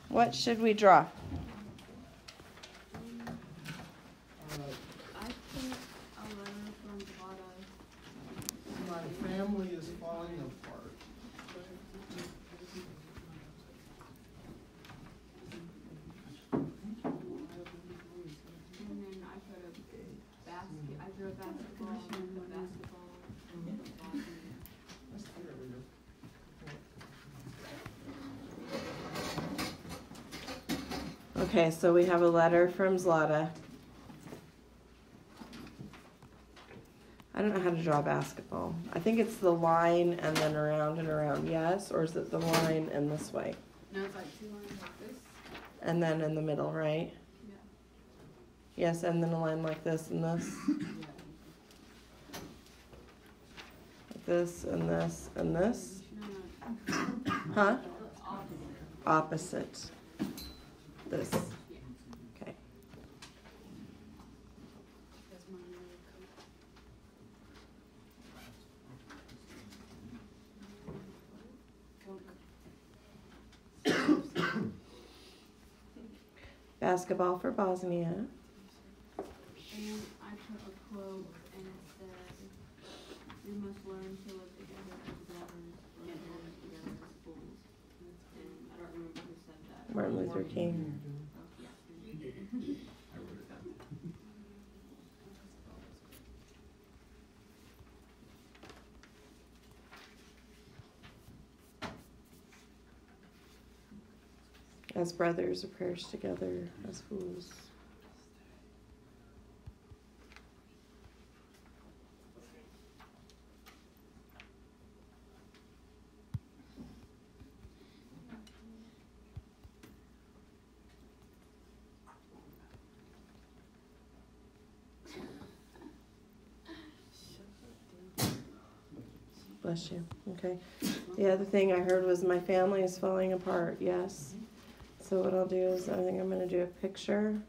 What should we draw? I think a letter from Zlata. My family is falling apart. And then I put a basket. I drew a basketball. And a basketball. Okay, so we have a letter from Zlata. I don't know how to draw basketball. I think it's the line and then around and around, yes? Or is it the line and this way? No, it's like 2 lines like this. And then in the middle, right? Yeah. Yes, and then a line like this and this. Like this and this and this. No. Huh? Opposite. Opposite. This. Okay. That's my little coat. Basketball for Bosnia. And I put a quote and it said, "We must learn to live together as brothers, learn to live together as fools." And I don't remember who said that. Martin Luther King. Oh, yeah. As brothers, or prayers together as fools. Bless you. Okay. The other thing I heard was my family is falling apart. Yes. So what I'll do is I think I'm going to do a picture.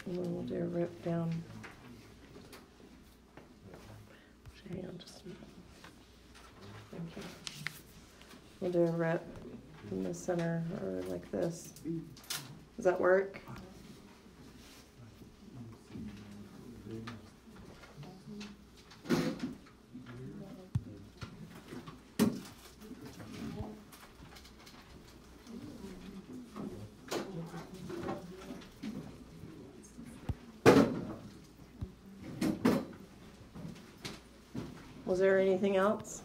And then we'll do a rip down. Hang on just a minute. Thank you. We'll do a rip in the center or like this. Does that work? Was there anything else?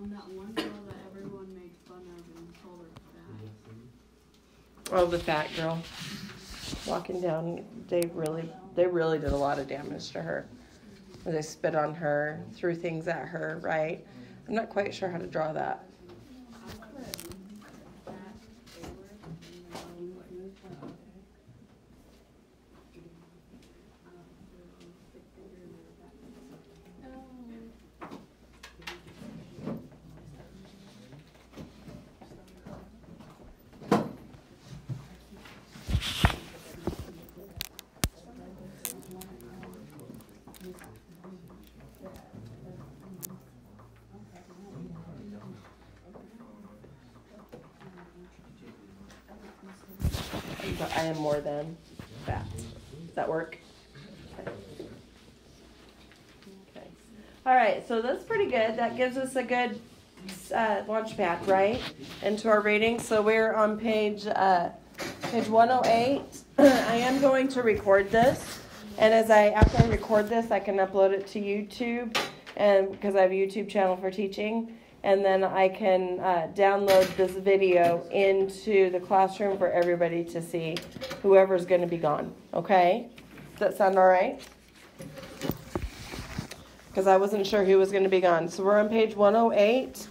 That one girl that everyone made fun of and called her fat. Oh, the fat girl walking down. They really did a lot of damage to her. They spit on her, threw things at her. Right? I'm not quite sure how to draw that. I am more than fat. Does that work? Okay. All right, so that's pretty good. That gives us a good launch pad, right, into our reading. So we're on page 108. I am going to record this, and after I record this, I can upload it to YouTube, and because I have a YouTube channel for teaching. And then I can download this video into the classroom for everybody to see, whoever's going to be gone. Okay? Does that sound all right? Because I wasn't sure who was going to be gone. So we're on page 108,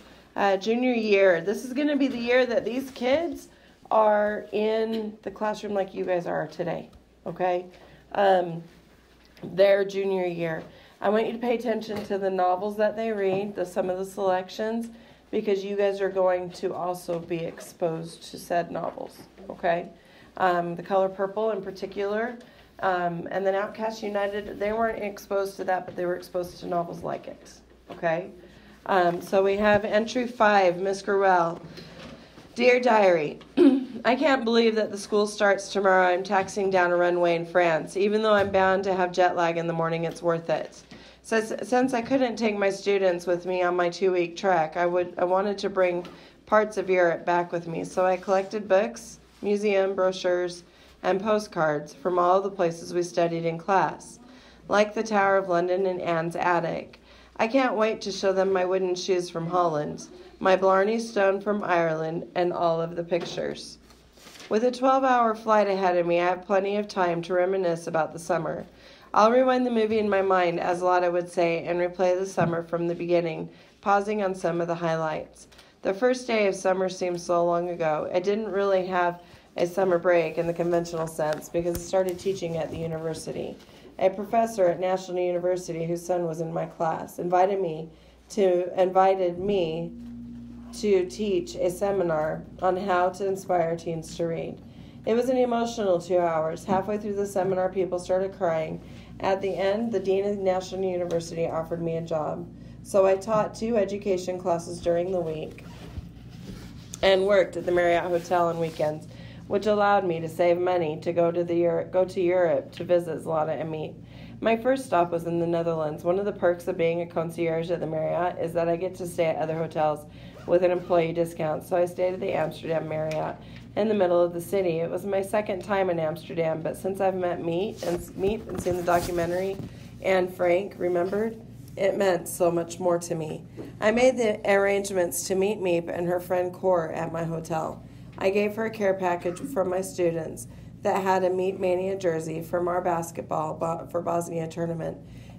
junior year. This is going to be the year that these kids are in the classroom like you guys are today. Okay? Their junior year. I want you to pay attention to the novels that they read, some of the selections, because you guys are going to also be exposed to said novels, okay? The Color Purple in particular, and then Outcast United, they weren't exposed to that, but they were exposed to novels like it, okay? So we have entry 5, Miss Gruelle. Dear Diary, I can't believe that the school starts tomorrow. I'm taxiing down a runway in France. Even though I'm bound to have jet lag in the morning, it's worth it. Since I couldn't take my students with me on my 2-week trek, I wanted to bring parts of Europe back with me. So I collected books, museum brochures, and postcards from all the places we studied in class, like the Tower of London and Anne's attic. I can't wait to show them my wooden shoes from Holland, my Blarney Stone from Ireland, and all of the pictures. With a 12-hour flight ahead of me, I have plenty of time to reminisce about the summer. I'll rewind the movie in my mind, as Lotta would say, and replay the summer from the beginning, pausing on some of the highlights. The first day of summer seems so long ago. I didn't really have a summer break in the conventional sense because I started teaching at the university. A professor at National University, whose son was in my class, invited me to teach a seminar on how to inspire teens to read. It was an emotional 2 hours. Halfway through the seminar, people started crying. At the end, the dean of National University offered me a job. So I taught 2 education classes during the week and worked at the Marriott Hotel on weekends, which allowed me to save money to go to Europe to visit Zlata and meet. My first stop was in the Netherlands. One of the perks of being a concierge at the Marriott is that I get to stay at other hotels with an employee discount, so I stayed at the Amsterdam Marriott in the middle of the city. It was my second time in Amsterdam, but since I've met Meep and seen the documentary Anne Frank Remembered, it meant so much more to me. I made the arrangements to meet Meep and her friend Cor at my hotel. I gave her a care package from my students that had a Meat Mania jersey from our basketball for Bosnia tournament,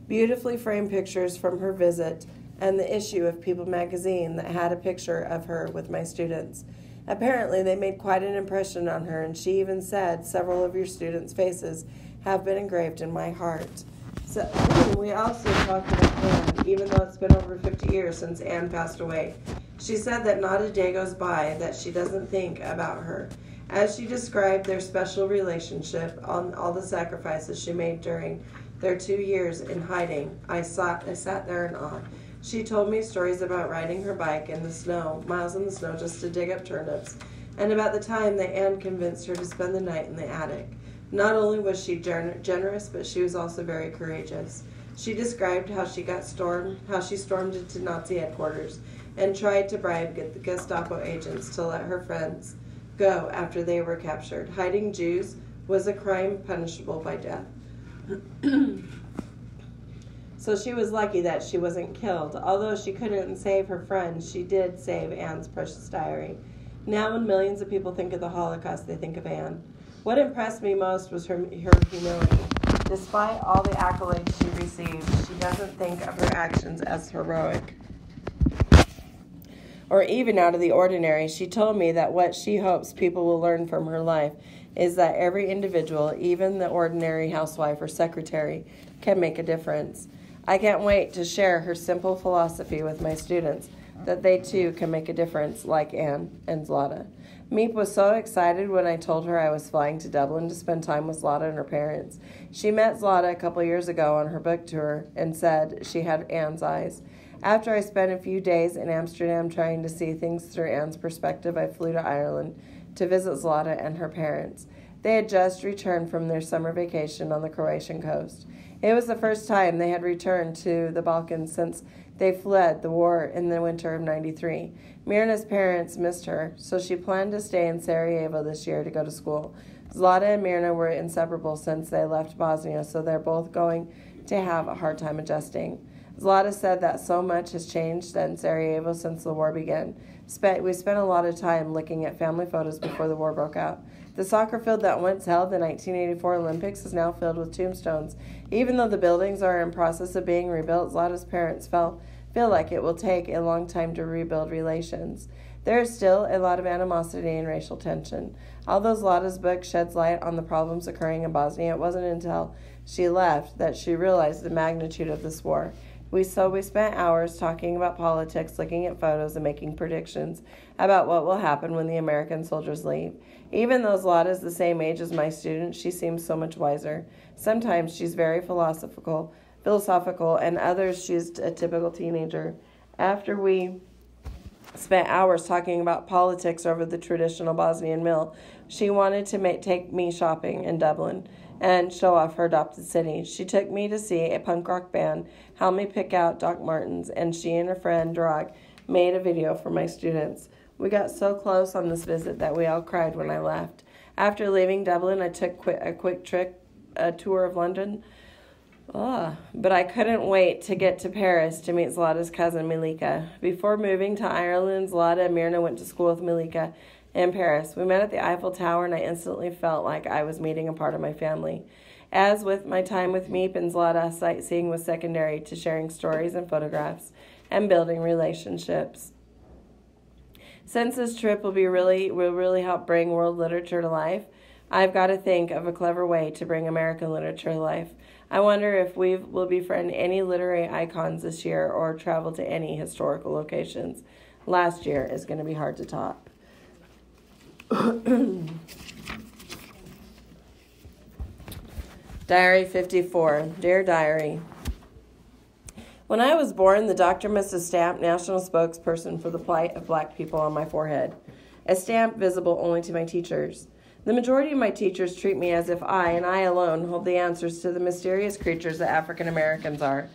beautifully framed pictures from her visit, and the issue of People magazine that had a picture of her with my students. Apparently, they made quite an impression on her, and she even said, "Several of your students' faces have been engraved in my heart." So we also talked about Anne, even though it's been over 50 years since Anne passed away. She said that not a day goes by that she doesn't think about her. As she described their special relationship, on all the sacrifices she made during their 2 years in hiding, I sat there in awe. She told me stories about riding her bike in the snow, miles in the snow just to dig up turnips, and about the time that Anne convinced her to spend the night in the attic. Not only was she generous, but she was also very courageous. She described how she stormed into Nazi headquarters and tried to bribe the Gestapo agents to let her friends go after they were captured. Hiding Jews was a crime punishable by death. So she was lucky that she wasn't killed. Although she couldn't save her friends, she did save Anne's precious diary. Now when millions of people think of the Holocaust, they think of Anne. What impressed me most was her humility. Despite all the accolades she received, she doesn't think of her actions as heroic or even out of the ordinary. She told me that what she hopes people will learn from her life is that every individual, even the ordinary housewife or secretary, can make a difference. I can't wait to share her simple philosophy with my students, that they too can make a difference like Anne and Zlata. Meep was so excited when I told her I was flying to Dublin to spend time with Zlata and her parents. She met Zlata a couple years ago on her book tour and said she had Anne's eyes. After I spent a few days in Amsterdam trying to see things through Anne's perspective, I flew to Ireland to visit Zlata and her parents. They had just returned from their summer vacation on the Croatian coast. It was the first time they had returned to the Balkans since they fled the war in the winter of '93. Mirna's parents missed her, so she planned to stay in Sarajevo this year to go to school. Zlata and Mirna were inseparable since they left Bosnia, so they're both going to have a hard time adjusting. Zlata said that so much has changed in Sarajevo since the war began. We spent a lot of time looking at family photos before the war broke out. The soccer field that once held the 1984 Olympics is now filled with tombstones. Even though the buildings are in process of being rebuilt, Zlata's parents feel like it will take a long time to rebuild relations. There is still a lot of animosity and racial tension. Although Zlata's book sheds light on the problems occurring in Bosnia, it wasn't until she left that she realized the magnitude of this war. We spent hours talking about politics, looking at photos, and making predictions about what will happen when the American soldiers leave. Even though Zlata is the same age as my student, she seems so much wiser. Sometimes she's very philosophical, and others she's a typical teenager. After we spent hours talking about politics over the traditional Bosnian meal, she wanted to take me shopping in Dublin and show off her adopted city. She took me to see a punk rock band, helped me pick out Doc Martens, and she and her friend Drog made a video for my students. We got so close on this visit that we all cried when I left. After leaving Dublin, I took a quick tour of London. But I couldn't wait to get to Paris to meet Zlata's cousin, Milika. Before moving to Ireland, Zlata and Mirna went to school with Milika in Paris. We met at the Eiffel Tower, and I instantly felt like I was meeting a part of my family. As with my time with Meep and Zlata, sightseeing was secondary to sharing stories and photographs and building relationships. Since this trip will really help bring world literature to life, I've got to think of a clever way to bring American literature to life. I wonder if we will befriend any literary icons this year or travel to any historical locations. Last year is going to be hard to top. Diary 54. Dear Diary, when I was born, the doctor must have stamped National Spokesperson for the Plight of Black People on my forehead, a stamp visible only to my teachers. The majority of my teachers treat me as if I, and I alone, hold the answers to the mysterious creatures that African Americans are.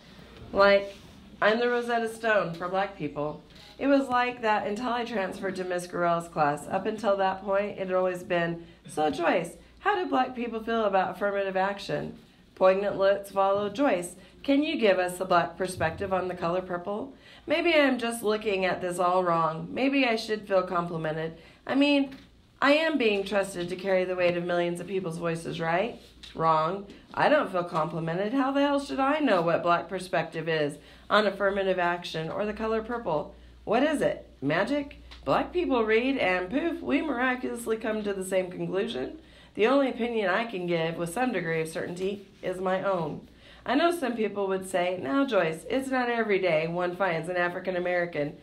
Like, I'm the Rosetta Stone for Black people. It was like that until I transferred to Miss Gorell's class. Up until that point, it had always been, so Joyce, how do Black people feel about affirmative action? Poignant looks followed. Joyce, can you give us a Black perspective on the color purple? Maybe I'm just looking at this all wrong. Maybe I should feel complimented. I mean, I am being trusted to carry the weight of millions of people's voices, right? Wrong. I don't feel complimented. How the hell should I know what Black perspective is on affirmative action or the color purple? What is it? Magic? Black people read and poof, we miraculously come to the same conclusion. The only opinion I can give with some degree of certainty is my own. I know some people would say, now Joyce, it's not every day one finds an African American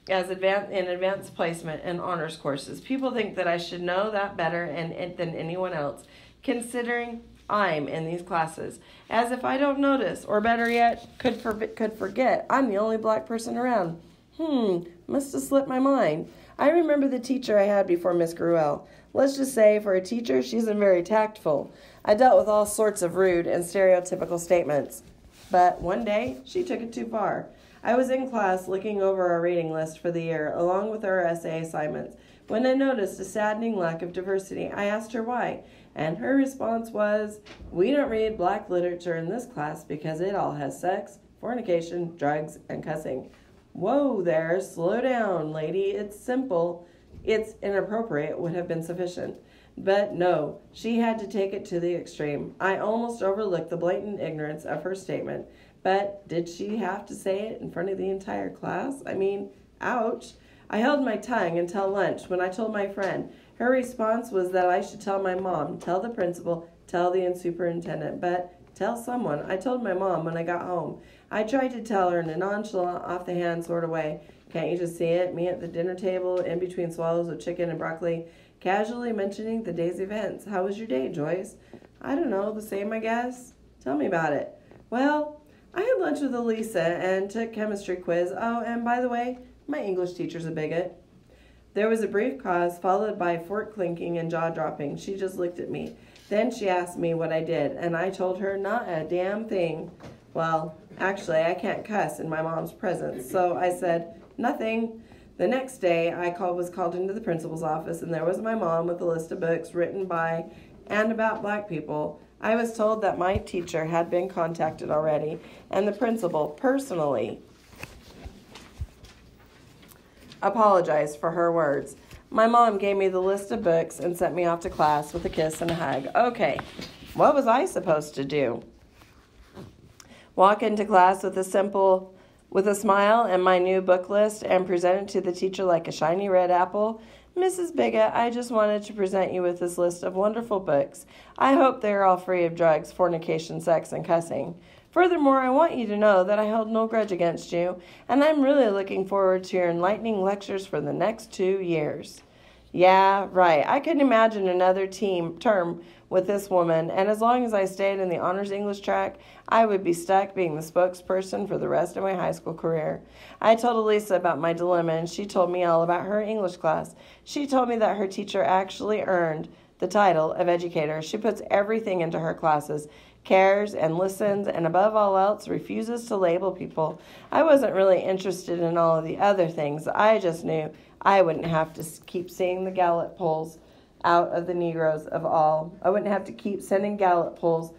as advanced placement in honors courses. People think that I should know that better than anyone else, considering I'm in these classes. As if I don't notice, or better yet, could forget I'm the only Black person around. Must have slipped my mind. I remember the teacher I had before Miss Gruelle. Let's just say, for a teacher, she isn't very tactful. I dealt with all sorts of rude and stereotypical statements. But one day, she took it too far. I was in class looking over our reading list for the year, along with our essay assignments, when I noticed a saddening lack of diversity. I asked her why, and her response was, we don't read Black literature in this class because it all has sex, fornication, drugs, and cussing. Whoa there, slow down, lady. It's simple. It's inappropriate would have been sufficient. But no, she had to take it to the extreme. I almost overlooked the blatant ignorance of her statement. But did she have to say it in front of the entire class? I mean, ouch. I held my tongue until lunch when I told my friend. Her response was that I should tell my mom, tell the principal, tell the superintendent, but tell someone. I told my mom when I got home. I tried to tell her in a nonchalant, off-the-hand sort of way. Can't you just see it? Me at the dinner table, in between swallows of chicken and broccoli, casually mentioning the day's events. How was your day, Joyce? I don't know, the same, I guess. Tell me about it. Well, I had lunch with Elisa and took chemistry quiz. Oh, and by the way, my English teacher's a bigot. There was a brief pause, followed by fork clinking and jaw dropping. She just looked at me. Then she asked me what I did, and I told her not a damn thing. Well, actually, I can't cuss in my mom's presence, so I said, nothing. The next day, I was called into the principal's office, and there was my mom with a list of books written by and about Black people. I was told that my teacher had been contacted already, and the principal personally apologized for her words. My mom gave me the list of books and sent me off to class with a kiss and a hug. Okay, what was I supposed to do? Walk into class with a simple with a smile and my new book list and present it to the teacher like a shiny red apple. Mrs. Bigot, I just wanted to present you with this list of wonderful books. I hope they are all free of drugs, fornication, sex, and cussing. Furthermore, I want you to know that I hold no grudge against you, and I'm really looking forward to your enlightening lectures for the next 2 years. Yeah, right. I couldn't imagine another term with this woman, and as long as I stayed in the honors English track, I would be stuck being the spokesperson for the rest of my high school career. I told Elisa about my dilemma, and she told me all about her English class. She told me that her teacher actually earned the title of educator. She puts everything into her classes, cares and listens, and above all else, refuses to label people. I wasn't really interested in all of the other things. I just knew I wouldn't have to keep seeing the Gallup polls out of the Negroes of all. I wouldn't have to keep sending Gallup polls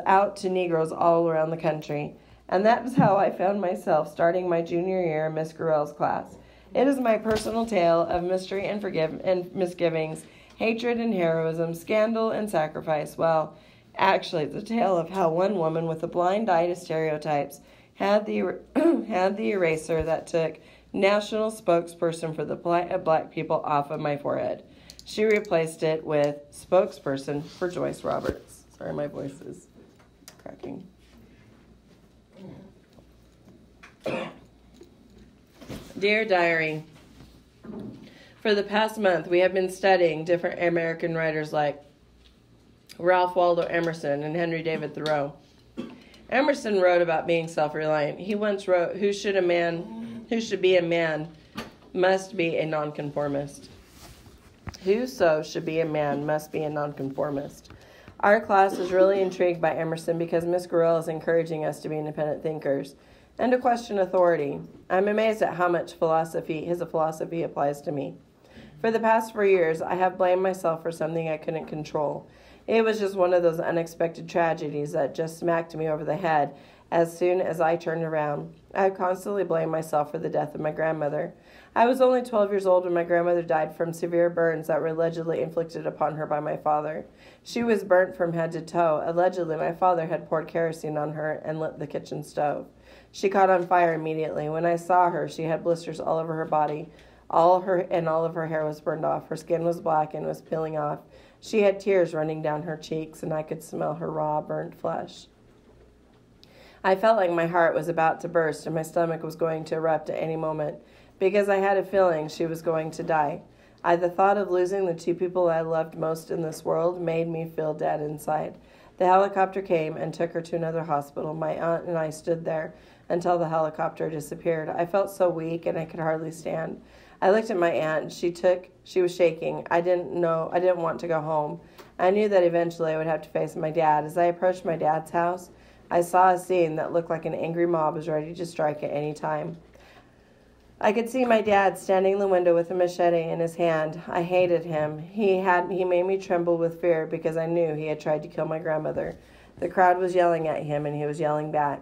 out to Negroes all around the country. And that is how I found myself starting my junior year in Miss Grell's class. It is my personal tale of mystery and misgivings, hatred and heroism, scandal and sacrifice. Well, actually, it's a tale of how one woman with a blind eye to stereotypes had the eraser that took national spokesperson for the plight of black people off of my forehead. She replaced it with spokesperson for Joyce Roberts. Sorry, my voice is cracking. Dear Diary, for the past month, we have been studying different American writers like Ralph Waldo Emerson and Henry David Thoreau. Emerson wrote about being self-reliant. He once wrote, who should be a man must be a nonconformist. Whoso should be a man must be a nonconformist. Our class is really intrigued by Emerson because Miss Grell is encouraging us to be independent thinkers and to question authority. I'm amazed at how much his philosophy applies to me. For the past 4 years, I have blamed myself for something I couldn't control. It was just one of those unexpected tragedies that just smacked me over the head as soon as I turned around. I constantly blamed myself for the death of my grandmother. I was only 12 years old when my grandmother died from severe burns that were allegedly inflicted upon her by my father. She was burnt from head to toe. Allegedly, my father had poured kerosene on her and lit the kitchen stove. She caught on fire immediately. When I saw her, she had blisters all over her body. All of her hair was burned off. Her skin was black and was peeling off. She had tears running down her cheeks, and I could smell her raw, burnt flesh. I felt like my heart was about to burst and my stomach was going to erupt at any moment because I had a feeling she was going to die. The thought of losing the 2 people I loved most in this world made me feel dead inside. The helicopter came and took her to another hospital. My aunt and I stood there until the helicopter disappeared. I felt so weak and I could hardly stand. I looked at my aunt. She was shaking. I didn't want to go home. I knew that eventually I would have to face my dad. As I approached my dad's house, I saw a scene that looked like an angry mob was ready to strike at any time. I could see my dad standing in the window with a machete in his hand. I hated him. He made me tremble with fear because I knew he had tried to kill my grandmother. The crowd was yelling at him and he was yelling back.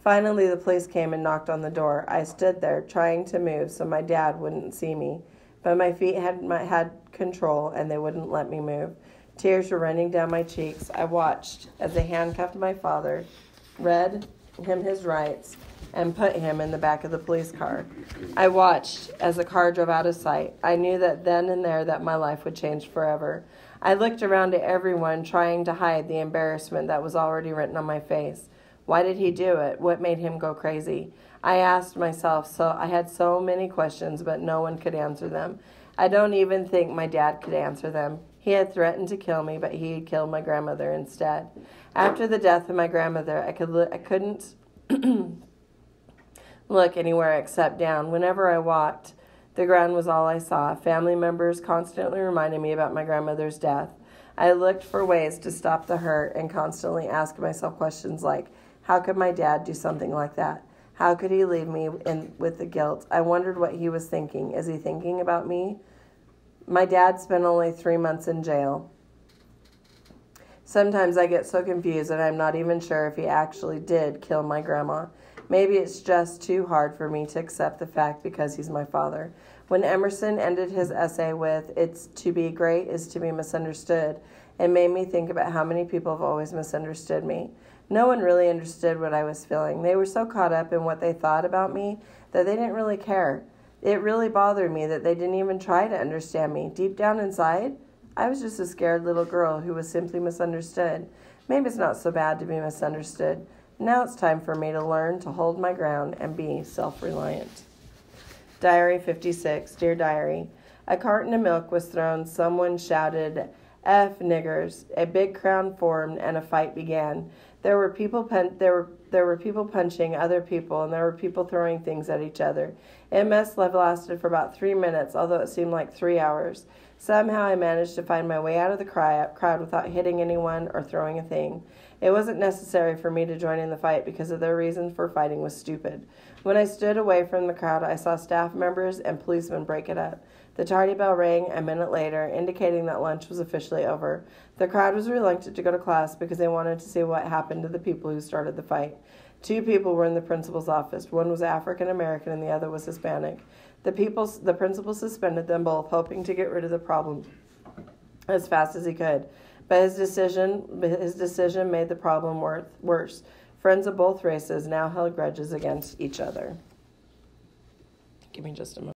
Finally, the police came and knocked on the door. I stood there trying to move so my dad wouldn't see me, but my feet had control and they wouldn't let me move. Tears were running down my cheeks. I watched as they handcuffed my father, read him his rights, and put him in the back of the police car. I watched as the car drove out of sight. I knew that then and there that my life would change forever. I looked around at everyone, trying to hide the embarrassment that was already written on my face. Why did he do it? What made him go crazy? I asked myself, I had so many questions, but no one could answer them. I don't even think my dad could answer them. He had threatened to kill me, but he had killed my grandmother instead. After the death of my grandmother, I couldn't look anywhere except down. Whenever I walked, the ground was all I saw. Family members constantly reminded me about my grandmother's death. I looked for ways to stop the hurt and constantly asked myself questions like, how could my dad do something like that? How could he leave me with the guilt? I wondered what he was thinking. Is he thinking about me? My dad spent only 3 months in jail. Sometimes I get so confused that I'm not even sure if he actually did kill my grandma. Maybe it's just too hard for me to accept the fact because he's my father. When Emerson ended his essay with, "It's to be great is to be misunderstood," it made me think about how many people have always misunderstood me. No one really understood what I was feeling. They were so caught up in what they thought about me that they didn't really care. It really bothered me that they didn't even try to understand me. Deep down inside, I was just a scared little girl who was simply misunderstood. Maybe it's not so bad to be misunderstood. Now it's time for me to learn to hold my ground and be self-reliant. Diary 56. Dear Diary, a carton of milk was thrown. Someone shouted, "F niggers." A big crowd formed and a fight began. There were people punching other people, and there were people throwing things at each other. It must have lasted for about 3 minutes, although it seemed like 3 hours. Somehow I managed to find my way out of the crowd without hitting anyone or throwing a thing. It wasn't necessary for me to join in the fight because of their reason for fighting was stupid. When I stood away from the crowd, I saw staff members and policemen break it up. The tardy bell rang a minute later, indicating that lunch was officially over. The crowd was reluctant to go to class because they wanted to see what happened to the people who started the fight. 2 people were in the principal's office. One was African American and the other was Hispanic. The principal suspended them both, hoping to get rid of the problem as fast as he could. But his decision made the problem worse. Friends of both races now held grudges against each other. Give me just a moment.